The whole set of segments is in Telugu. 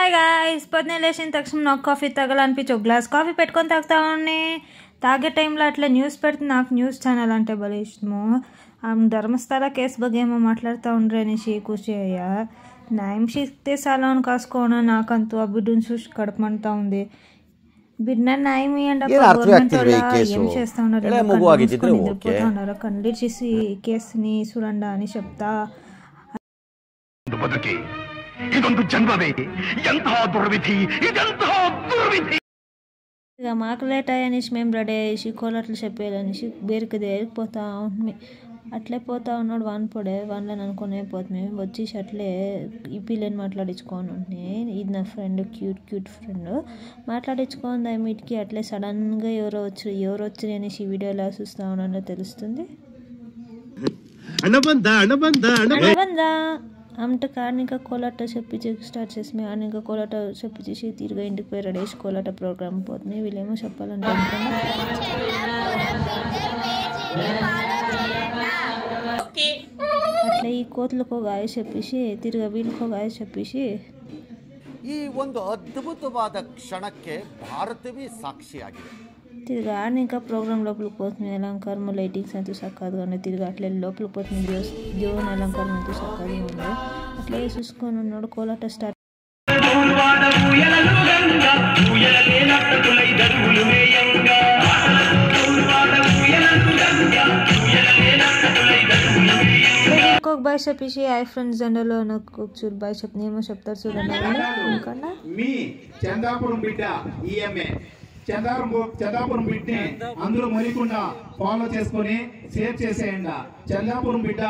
హాయ్ గాయ్స్, పొద్దున్నే లేచిన తక్షణం నాకు కాఫీ తాగాలనిపించి ఒక గ్లాస్ కాఫీ పెట్టుకొని తాగుతా ఉన్ని. తాగే టైంలో అట్లా న్యూస్ పెడితే నాకు న్యూస్ ఛానల్ అంటే భలే ఇష్టము. ధర్మస్థಳ కేసు ಬಗ್ಗೆ ఏమో మాట్లాడుతూ ఉండ్ರೆ అనేసి కూర్చోయ్య న్యాయం సిక్తే సాలను కాసుకోన నాకంತೂ ఆ బిడ్డను చూసి కడపమంటా ఉంది. బిడ్డ న్యాయం ఇవ్వండి. గవర్నమెంట్ ఏం చేస్తా ఉన్నారు, నిద్రపోతా ఉన్నారు. కంప్లీట్ చేసి కేసుని చూడండి అని చెప్తా. ఇక మాకు లేట్ అయ్యనేసి మేము రెడీ అయ్యేసి కోలట్లు చెప్పేయాలనేసి బేరుకు దేరిపోతా ఉంటుంది. అట్లే పోతా ఉన్నాడు వన్ పొడే వన్లో అనుకునే పోతుంది. మేము వచ్చేసి అట్లే ఈ పిల్లని మాట్లాడించుకొని ఉంటే ఇది నా ఫ్రెండ్ క్యూట్ ఫ్రెండ్ మాట్లాడించుకోండి. మీటికి అట్లే సడన్గా ఎవరో వచ్చి అనేసి వీడియోలో చూస్తా ఉన్నానో తెలుస్తుంది. అమ్మట ఇంకా కోలాట చెప్పించి స్టార్ట్ చేసి మేము ఇంకా కోలాట చెప్పించేసి తిరిగి ఇంటికి పోయి రెడీ చేసి కోలాట ప్రోగ్రామ్ పోతుంది. వీళ్ళేమో చెప్పాలంటే అట్లా ఈ కోతులకు గాయ చెప్పేసి తిరిగి వీళ్ళకు గాయ చెప్పేసి ಈ ಒಂದು ಅದ್ಭುತವಾದ ಕ್ಷಣಕ್ಕೆ ಭಾರತವೇ ಸಾಕ್ಷಿಯಾಗಿದೆ. తిరిగి ఇంకా ప్రోగ్రామ్ లోపలికి పోతుంది. అలంకారం లైటింగ్స్ అంతా చక్కగా ఉన్నాయి. తిరిగి అట్లే లోపలికి పోతుంది. దేవుని అలంకారం అంతా చక్కగా ఉంది. అట్లే చూసుకొని ఉన్నాడు. కోలాట స్టార్ట్ ఇంకొక బాయ్ చెప్పేసి ఐ ఫ్రెండ్స్ జెండర్లో నాకు చూడు బాయ్ చెప్పిన ఏమో చెప్తారు చూడండి. ఇంకన్నా మీ చందాపురం బిడ్డ ఈఎంఏ చందాపురం బిడ్డని అందరూ మరికుండా ఫాలో చేసుకుని షేర్ చేసేయండి. చందాపురం బిడ్డ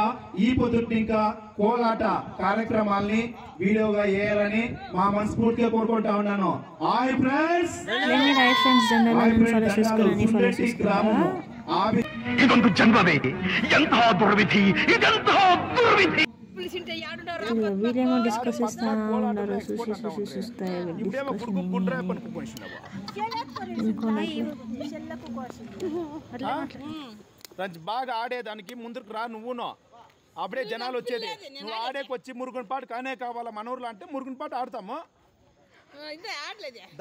ఈ పొద్దుటి ఇంకా కోలాట కార్యక్రమాల్ని వీడియోగా వేయాలని మా మనస్ఫూర్తిగా కోరుకుంటా ఉన్నాను. హాయ్ ఫ్రెండ్స్ వీళ్ళేమో డిస్కస్ చేస్తా ఉన్నారు. చూస్తాయి బాగా ఆడేదానికి ముందుకు రా. నువ్వును అప్పుడే జనాలు వచ్చేది. నువ్వు ఆడేకి వచ్చి మురుగుని పాటు కానే కావాలా మన ఊర్లో అంటే మురుగుని పాటు ఆడతాము.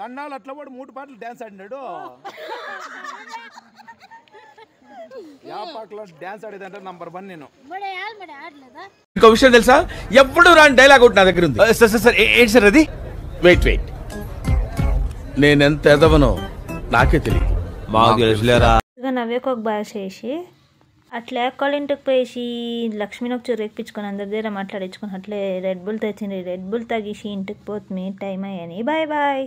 దండాలు అట్లా కూడా 3 పాటలు డ్యాన్స్ ఆడినాడు. డ్యాన్స్ ఆడేదంటే నంబర్ 1 నేను. ఇంకో విషయం తెలుసా, ఎప్పుడు రాని డైలాగ్ ఒకటి నా దగ్గర ఉంది. సార్ ఏంటి సార్ అది? వెయిట్ నేనెంత ఎదవనో నాకే తెలియదు. మాకు తెలుసులేరా. నవ్వేకి ఒక బాగా చేసి అట్లా వాళ్ళ ఇంటికి పోయేసి లక్ష్మిని ఒక చూరు ఎక్కించుకొని అందరి దగ్గర మాట్లాడించుకొని అట్లే రెడ్ బుల్ తెచ్చింది. రెడ్ బుల్ తగిసి ఇంటికి పోతుంది. టైం అయ్యని. బాయ్.